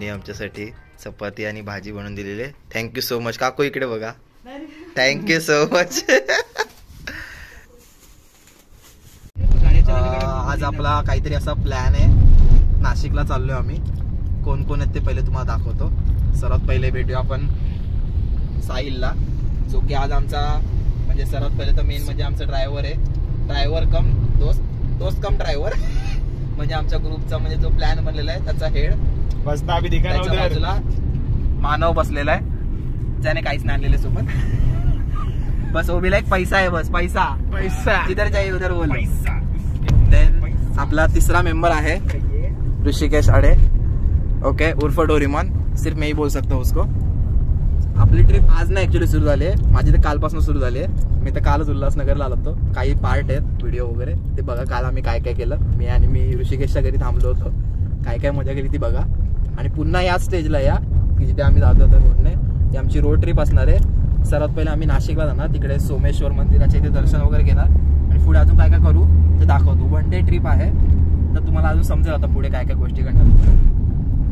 यांनी आमच्यासाठी चपाती आणि भाजी बनवून दिलेली आहे. Thank you so much. काकू इकडे बघा. Thank you so much. आज आपला काहीतरी असा प्लॅन आहे. नाशिकला चाललोय आम्ही. कोण कोण आहेत ते पहिले तुम्हाला दाखवतो. सर्वात पहिले भेटूया आपण साहिलला, जो की आज आमचा म्हणजे सर्वात पहिले तर मेन म्हणजे आमचा ड्रायव्हर आहे. ड्रायव्हर कम दोस्त कम ड्रायव्हर म्हणजे आमच्या ग्रुपचा म्हणजे जो प्लॅन बनलेला आहे त्याचा हेड. त्याच्या बाजूला मानव बसलेला आहे, त्याने काहीच नाही आणलेले सोबत. बस वो भी लाइक पैसा है, बस पैसा पैसा जिधर चाहिए उधर बोलो. देन आपला तिसरा मेंबर आहे ऋषिकेश अडे. ओके, उर्फ डोरेमॉन. सिर्फ मैं ही बोल सकता हूँ उसको. आपली ट्रिप आज ना ऍक्च्युअली सुरू झाली आहे. माझी तर कालपासून सुरू झाली आहे. मी तर कालच उल्हासनगरला आलो होतो. काही पार्ट आहेत व्हिडिओ वगैरे ते बघा. काल आम्ही काय काय केलं. मी ऋषिकेशच्या घरी थांबलो होतो. काय काय मजा केली ती बघा. आणि पुन्हा याच स्टेजला या की जिथे आम्ही जातो त्या रोडने. ती आमची रोड ट्रिप असणार आहे. सर्वात पहिले आम्ही नाशिकला जाणार. तिकडे सोमेश्वर मंदिराच्या इथे दर्शन वगैरे घेणार आणि पुढे अजून काय काय करू ते दाखवतो. 1 डे ट्रिप आहे तर तुम्हाला अजून समजेल आता पुढे काय काय गोष्टी घडतात.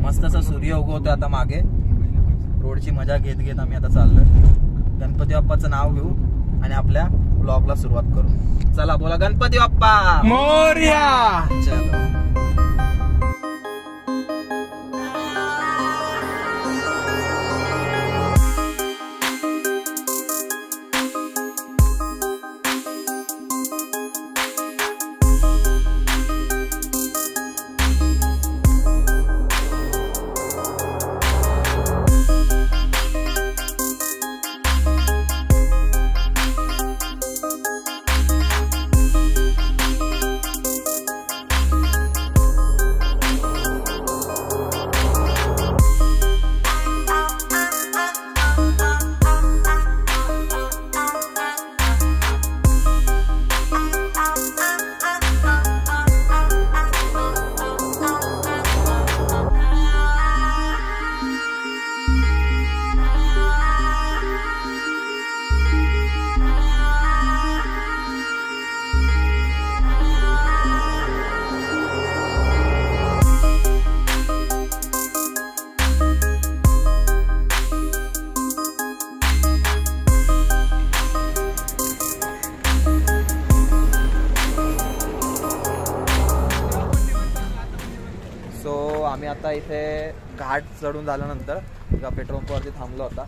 मस्त असं सूर्य उगवतोय आता मागे. रोडची मजा घेत घेत आम्ही आता चाललोय. गणपती बाप्पाचं नाव घेऊ आणि आपल्या ब्लॉगला सुरुवात करू. चला बोला गणपती बाप्पा मोरया. चलो. आम्ही आता इथे घाट चढून झाल्यानंतर एका पेट्रोल पंपवरती थांबलो होता.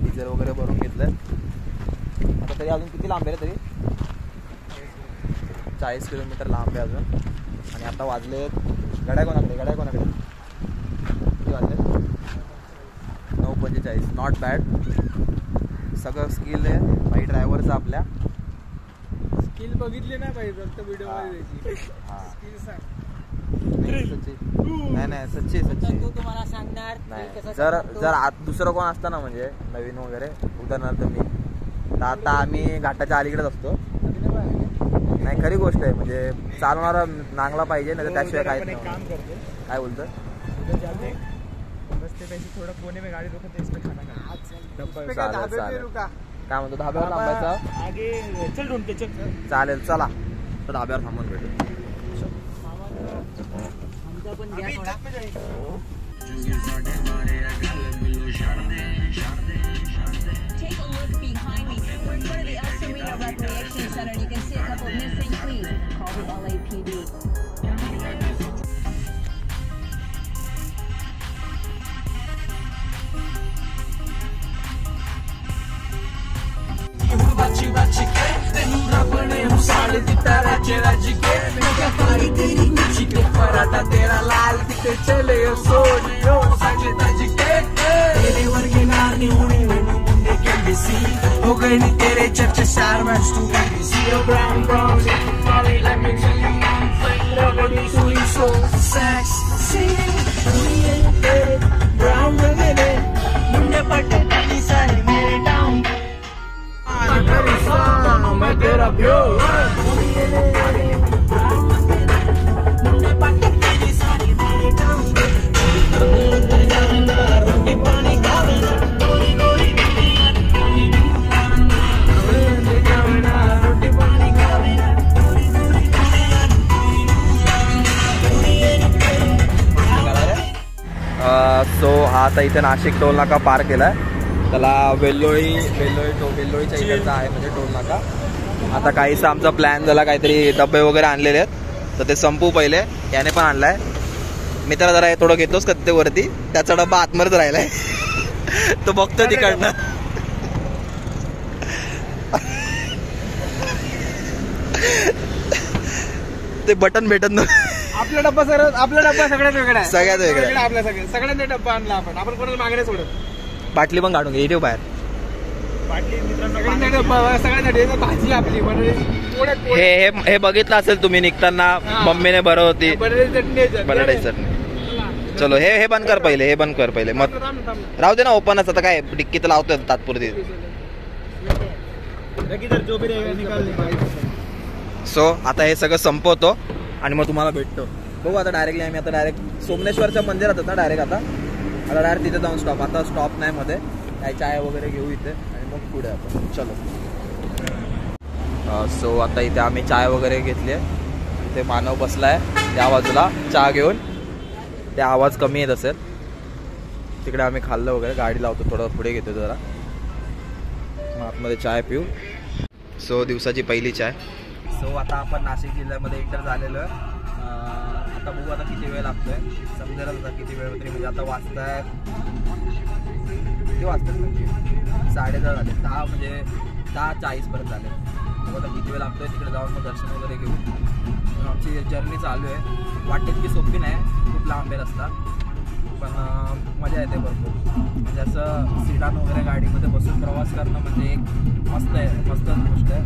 डिझेल वगैरे भरून घेतलं. आता तरी अजून किती लांब आहे तरी 40 किलोमीटर लांब आहे अजून. आणि आता वाजले गाड्या कोणाकडे किती वाजले 9:45. Not bad. सगळं स्किल आहे बाई ड्रायव्हरचं. आपल्या स्किल बघितले नाही पाहिजे फक्त व्हिडिओ मध्ये. स्किल सांग. नाही सच्ची तुम्हाला सांगणार नाही. जर दुसरं कोण असतं ना म्हणजे नवीन वगैरे उदाहरणार्थ मी तर आता आम्ही घाटाच्या अलीकडेच असतो. नाही खरी गोष्ट आहे. म्हणजे चालवणारा नांगला पाहिजे नाही तर त्याशिवाय काय नाही. काय बोलतं थोडं कोने में गाडी रोकते इसमें खाना चालेल. काय म्हणतो धाब्यावर थांबायचा. चालेल चला तर धाब्यावर थांबून भेटू. Take a look behind me. We're in front of the El Sereno Recreation Center and you can see a couple missing. Please call the LAPD. Paratha तेरा लाल किते चले सोनियो साजे ताजी के तेरे वर्गे नानी हुई मैनू मुंडे के सी हो गई नी तेरे चर्चा स्टार मैन स्टूडेंट सी ओ ब्राउन फॉली let me tell you one thing nobody सुई सो सेक्सी ब्राउन मेरे मुंडे पट्टे ताली सारी मेरे डाउन तेरी सानो मैं तेरा प्यो आता इथे नाशिक टोल नाका पार केलाय, त्याला वेल्लोळीच्या इकडचा आहे म्हणजे टोल नाका. आता काहीसा आमचा प्लॅन झाला, काहीतरी डबे वगैरे आणलेले आहेत तर ते संपू पहिले. याने पण आणलाय, मी त्याला जरा थोडं घेतोच का ते वरती, त्याचा डब्बा आतमध्येच राहिलाय तो बघतो तिकडनं. ते बटन भेटत नव्हतं. आपला डब्बा सगळ्यात वेगळा आहे, सगळ्यात वेगळा. आपल्या सगळ्यांनी डब्बा आणला आपण कोणाला मागणे सोडत. बाटली पण काढून घे, ठेव बाहेर. सगळ्यांसाठी भाजी आपली हे बघितलं असेल तुम्ही निघताना, मम्मीने बरं होती बटाट्याची चटणी. चलो हे बंद कर पहिले, हे बंद कर पहिले, मग राहू दे ना ओपनच. आता काय डिक्की तर लावतोय तात्पुरती. सो आता हे सगळं संपवतो आणि मग तुम्हाला भेटतो. बघू आता डायरेक्टली आम्ही आता डायरेक्ट सोमनेश्वरच्या मंदिरात ना डायरेक्ट आता डायरेक्ट तिथे जाऊन स्टॉप. आता स्टॉप नाही मध्ये, काय चाय वगैरे घेऊ इथे आणि मग पुढे आपण. चलो. सो आता इथे आम्ही चाय वगैरे घेतली आहे. इथे मानव बसलाय त्या बाजूला चहा घेऊन, ते आवाज कमी येत असेल. तिकडे आम्ही खाल्लं वगैरे, गाडी लावतो थोडं पुढे घेतो जरा, मग आतमध्ये चाय पिऊ. सो दिवसाची पहिली चाय. सो आता आपण नाशिक जिल्ह्यामध्ये एंटर झालेलो आहे. आता बघू आता किती वेळ लागतोय, समजेल आता किती वेळ तरी. म्हणजे आता वाजताय किती वाजतात, 10:30 झाले, 10 म्हणजे 10:40 झाले. मग आता किती वेळ लागतोय, तिकडे जाऊन मग दर्शन वगैरे घेऊ. आमची जर्नी चालू आहे. वाटेत की सोपी नाही, खूप लांब आहे रस्ता, पण मजा येते भरपूर. म्हणजे असं सिडान वगैरे गाडीमध्ये बसून प्रवास करणं म्हणजे एक मस्त गोष्ट आहे.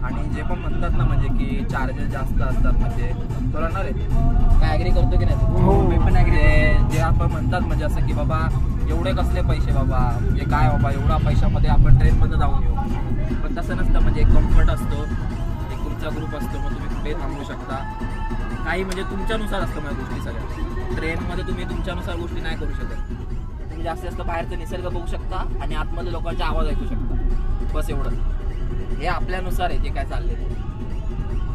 आणि जे पण म्हणतात ना म्हणजे की चार्जेस जास्त असतात, म्हणजे करणार आहे काय ॲग्री करतो की नाही तू? मी पण ॲग्री. जे आपण म्हणतात म्हणजे असं की बाबा एवढे कसले पैसे बाबा, म्हणजे काय बाबा एवढा पैशामध्ये आपण ट्रेनमध्ये जाऊन येऊ, पण तसं नसतं. म्हणजे एक कम्फर्ट असतो, एक तुमचा ग्रुप असतो, मग तुम्ही कुठे थांबू शकता. काही म्हणजे तुमच्यानुसार असतं माझ्या गोष्टी सगळ्या. ट्रेनमध्ये तुम्ही तुमच्यानुसार गोष्टी नाही करू शकत. तुम्ही जास्त बाहेरचा निसर्ग बघू शकता आणि आतमध्ये लोकांचे आवाज ऐकू शकता, बस एवढं. हे आपल्यानुसार आहे जे काय चालले ते.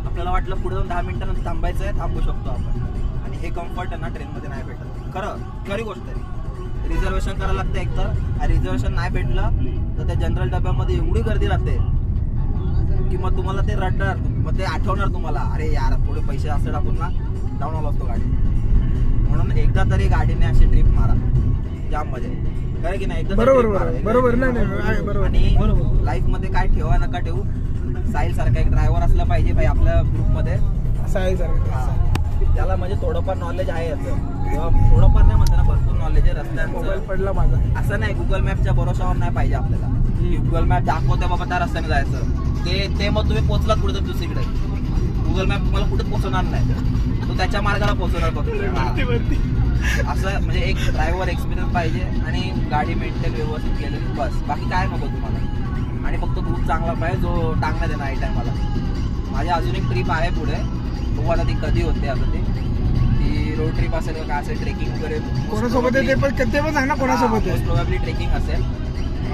आपल्याला वाटलं पुढे जाऊन 10 मिनिटांनंतर थांबायचं आहे, थांबू शकतो आपण. आणि हे कम्फर्ट आहे ना ट्रेनमध्ये नाही भेटत. खरी गोष्ट आहे. रिझर्वेशन करायला लागतं एकतर, रिझर्वेशन नाही भेटलं तर त्या जनरल डब्यामध्ये एवढी गर्दी राहते की मग तुम्हाला ते रडणार, मग ते आठवणार तुम्हाला, अरे यार थोडे पैसे असं टाकून ना जाऊन आलो असतो गाडी. म्हणून एकदा तरी गाडीने अशी ट्रिप मारा, जाम मजा आहे. काय की नाही, एकदा बरोबर. आणि लाईफ मध्ये काय ठेवा नका ठेवू, साहिल सारखा एक ड्रायव्हर असला पाहिजे भाई आपल्या ग्रुपमध्ये. साहिल सारखा त्याला म्हणजे थोडंफार नॉलेज आहे याचं, किंवा थोडंफार नाही म्हणताना भरपूर नॉलेज आहे रस्त्यांचं. पडला माझा असं नाही गुगल मॅपच्या भरोशावर नाही पाहिजे आपल्याला. गुगल मॅप दाखवते बाबा त्या रस्त्याने जायचं, ते मग तुम्ही पोहोचलात कुठे तर दुसरीकडे. गुगल मॅप तुम्हाला कुठे पोहोचवणार नाही, तो त्याच्या मार्गाला पोहोचवणार फक्त. असं म्हणजे एक ड्रायव्हर एक्सपिरियन्स पाहिजे आणि गाडी मेंटेन व्यवस्थित केलेली, बस. बाकी काय नको तुम्हाला. आणि फक्त ग्रुप चांगला पाहिजे जो टांगण्यात आहे ना आई टायमाला. माझी अजून एक ट्रिप आहे पुढे, बघू आता ती कधी होते. आता ती रोड ट्रिप असेल का काय असेल, ट्रेकिंग वगैरे कोणासोबत आहे ते पण सांग ना, कोणासोबत आहे. प्रोबॅबली ट्रेकिंग असेल.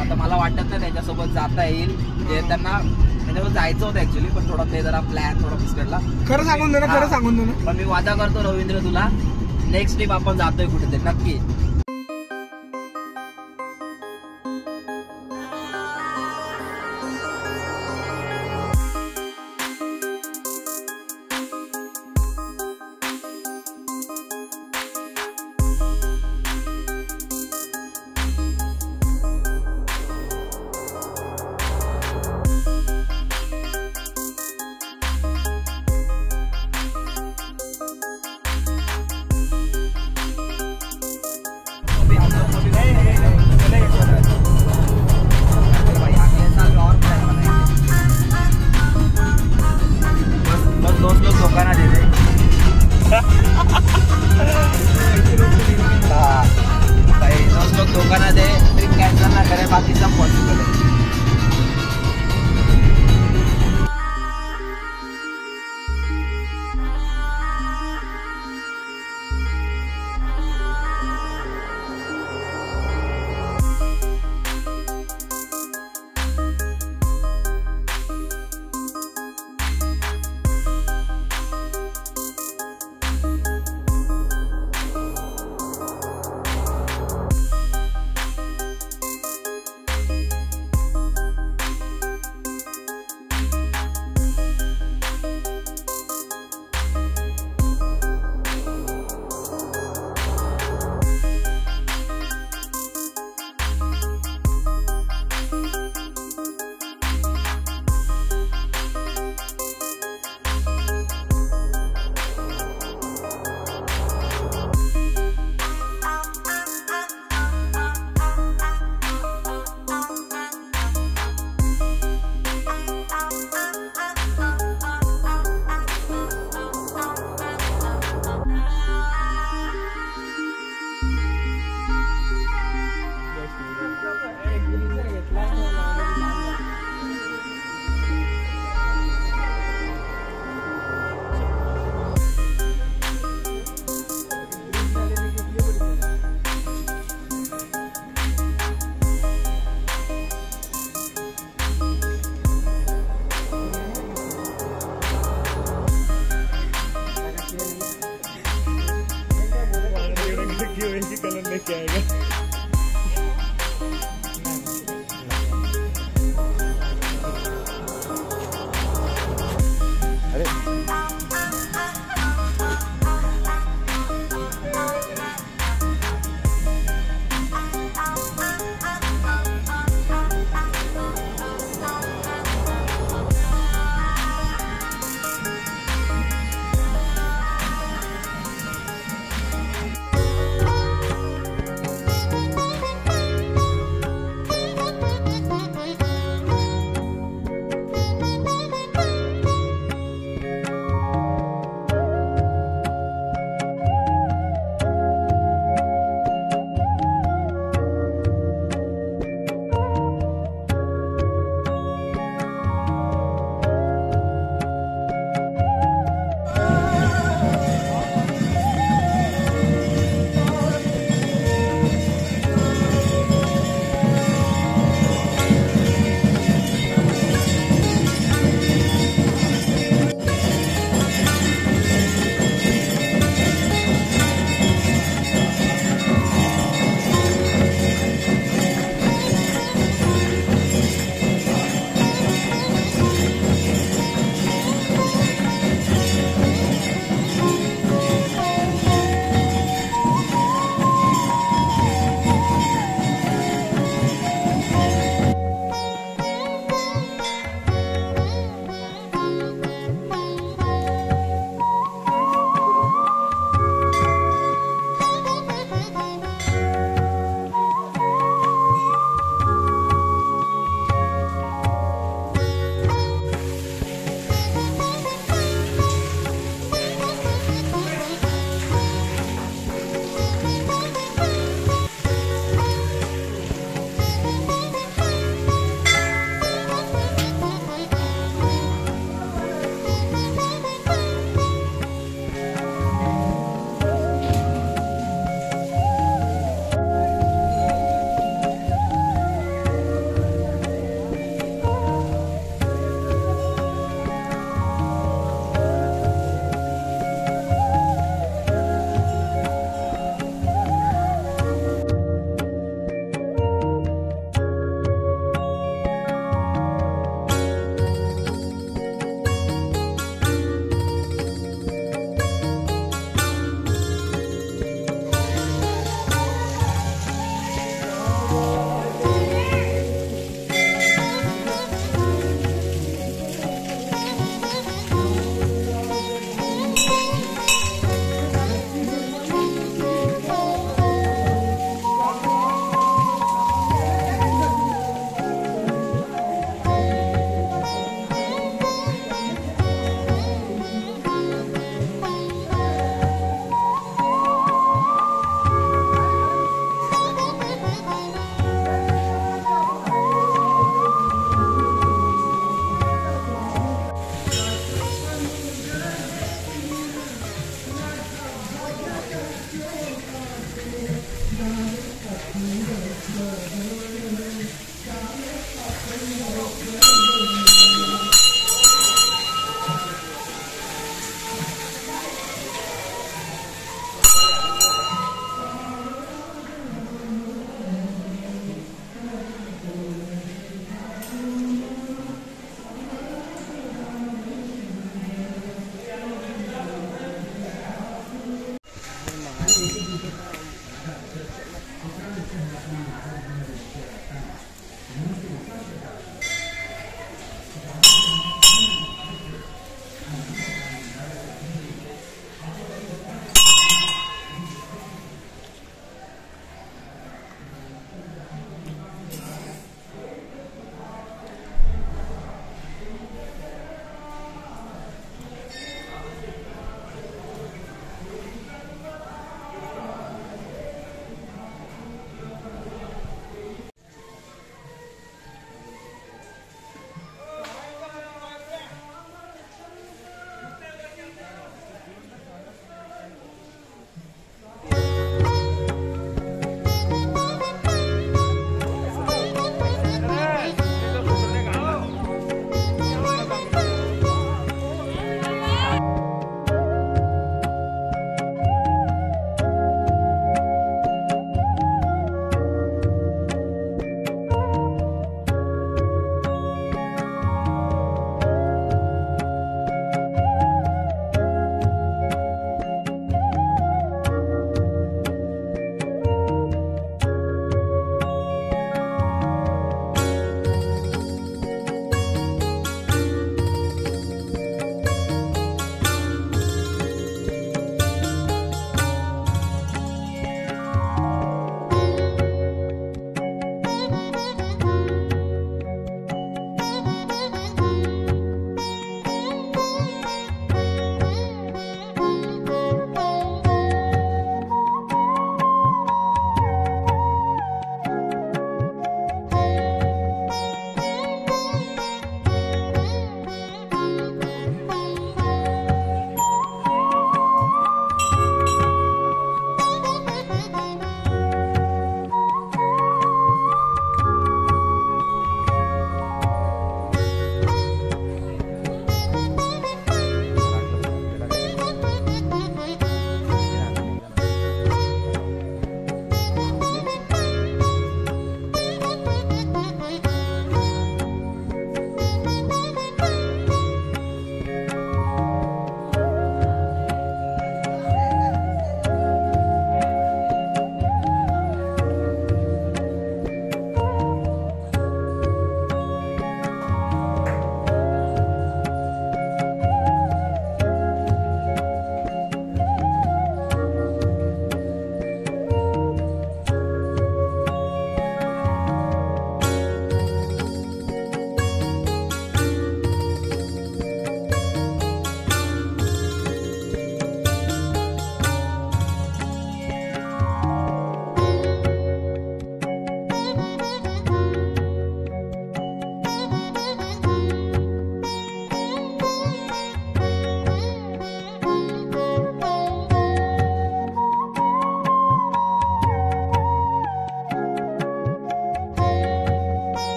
आता मला वाटत नाही त्याच्यासोबत जाता येईल, जे त्यांना त्याच्यावर जायचं होतं ऍक्च्युली, पण थोडा ते जरा प्लॅन थोडा बिस्कडला. खरं सांगून दे ना. पण मी वादा करतो रवींद्र तुला, नेक्स्ट ट्रिप आपण जातोय कुठे ते नक्की. दोघांना दे ट्रिप कॅन्सल ना करे, बाकीचा पॉसिबल आहे.